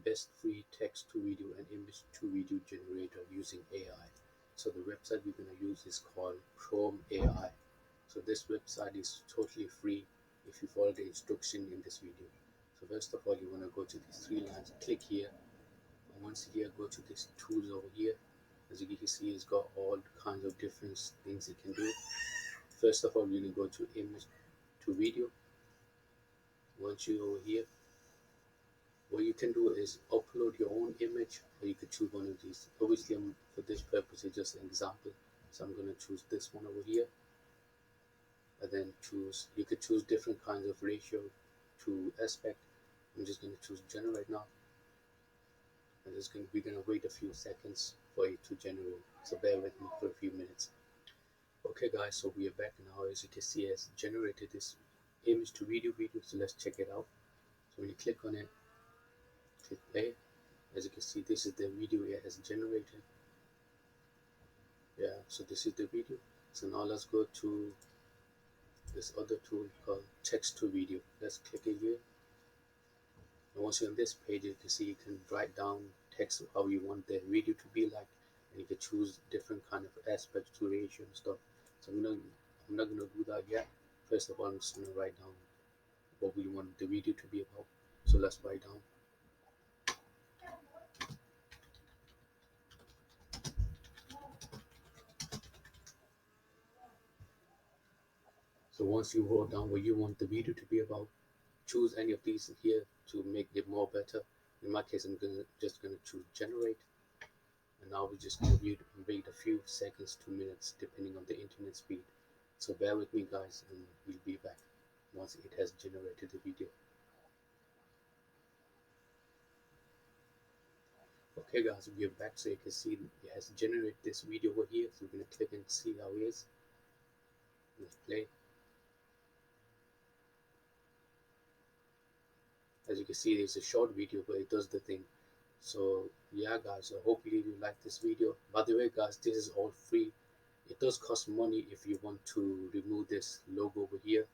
best free text to video and image to video generator using AI. So the website we're going to use is called Chrome AI. So this website is totally free if you follow the instruction in this video. So first of all, you want to go to these three lines, click here, and once here, go to this tools over here. As you can see, it's got all kinds of different things you can do. First of all, you're going to go to image to video. Once you're over here, what you can do is upload your own image, or you could choose one of these. Obviously, for this purpose, it's just an example. So I'm going to choose this one over here, and then choose. You could choose different kinds of ratio to aspect. I'm just going to choose generate now. And we're going to wait a few seconds for it to generate. So bear with me for a few minutes. Okay, guys. So we are back now. As you can see, it's generated this image to video. So let's check it out. So when you click on it, click play. As you can see, this is the video it has generated. Yeah, so this is the video. So now let's go to this other tool called text to video. Let's click it here. And once you're on this page, you can see you can write down text how you want the video to be like, and you can choose different kind of aspects to ratio and stuff. So I'm not gonna do that yet. First of all, I'm just gonna write down what we want the video to be about. So let's write down. So once you wrote down what you want the video to be about, choose any of these here to make it more better. In my case, just gonna choose generate, and now we're just gonna wait a few seconds, 2 minutes, depending on the internet speed. So bear with me, guys, and we'll be back once it has generated the video. Okay, guys, we are back. So you can see it has generated this video over here. So we're gonna click and see how it is. Let's play. As you can see, it's a short video, but it does the thing. So yeah, guys, so hopefully you like this video. By the way, guys, this is all free. It does cost money if you want to remove this logo over here,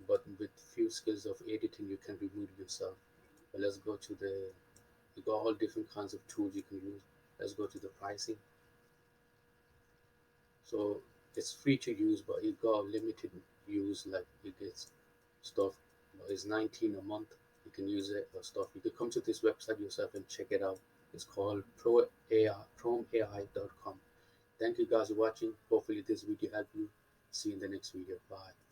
but with few skills of editing you can remove it yourself. But let's go to the, you got all different kinds of tools you can use. Let's go to the pricing. So it's free to use, but it got limited use, like it gets stuff, but it's 19 a month. You can use it or stuff. You could come to this website yourself and check it out. It's called ProAI.com. Thank you guys for watching. Hopefully this video helped you. See you in the next video. Bye.